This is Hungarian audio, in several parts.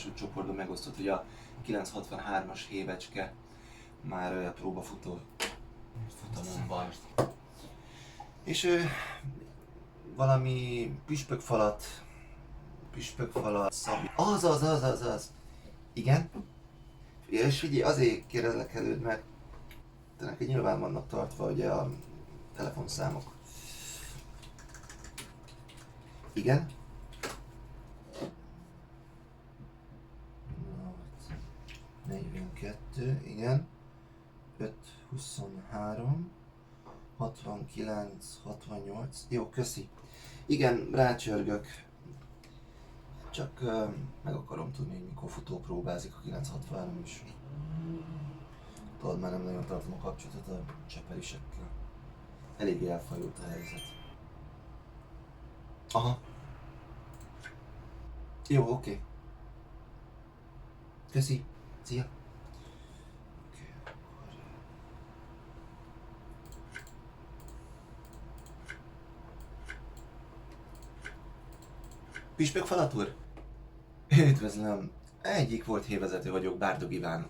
Facebook csoportban megosztott, hogy a 963-as hévecske már próbafutó futamon van. És valami püspökfalat, Szabi. Az. Igen? És figyelj, azért kérdezlek előtt, mert te neked nyilván vannak tartva ugye a telefonszámok. Igen? 42, igen. 5, 23, 69, 68. Jó, köszi. Igen, rácsörgök. Csak meg akarom tudni, hogy mikor futópróbázik a 963 is. Tudod, már nem nagyon tartom a kapcsolatot a csepelisekkel. Eléggé elfajult a helyzet. Aha. Jó, oké. Köszi. Szia. Oké, akkor... Püspökfalat úr? Üdvözlöm. Egyik volt hévezető vagyok, Bárdog Iván.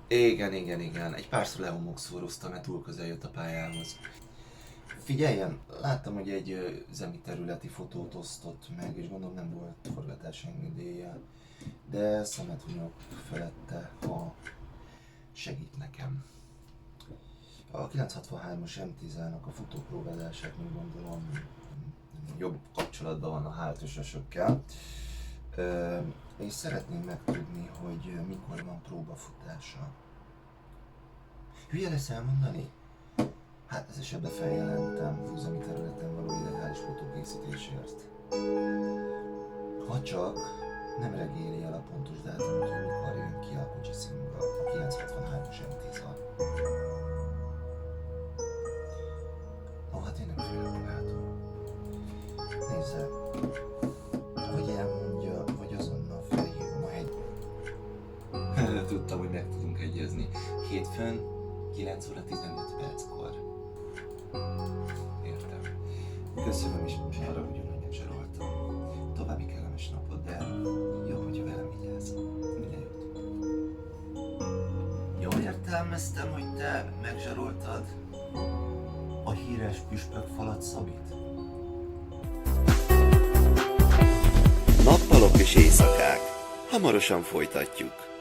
Igen. Egy párszor lehomokszóroztam, mert túl közel jött a pályához. Figyeljen, láttam, hogy egy üzemi területi fotót osztott meg, és gondolom nem volt forgatási engedélye. De szemet hunyok felette, ha segít nekem. A 963-as M10-nak a futópróbálását még gondolom jobb kapcsolatban van a hátusosokkel. És szeretném megtudni, hogy mikor van próbafutása. Hülye lesz elmondani? Hát ez esetben feljelentem üzemi területen való illegális fotókészítésért. Ha csak nem regéli el a pontos dátumot, hogy mikor jön ki a kocsi színből a 963-as M10-al. Hát én nem félek magától. Nézze, vagy elmondja, vagy azonnal felhívom a hegy. Tudtam, hogy meg tudunk egyezni. Hétfőn 9 óra 15 perckor. Értem. Köszönöm is arra, hogy nem zsaroltam. További kellemes napot, de jó, hogyha velem vigyázz. Minden jót. Jól értelmeztem, hogy te megzsaroltad a híres püspökfalat Szabit? Nappalok és éjszakák. Hamarosan folytatjuk.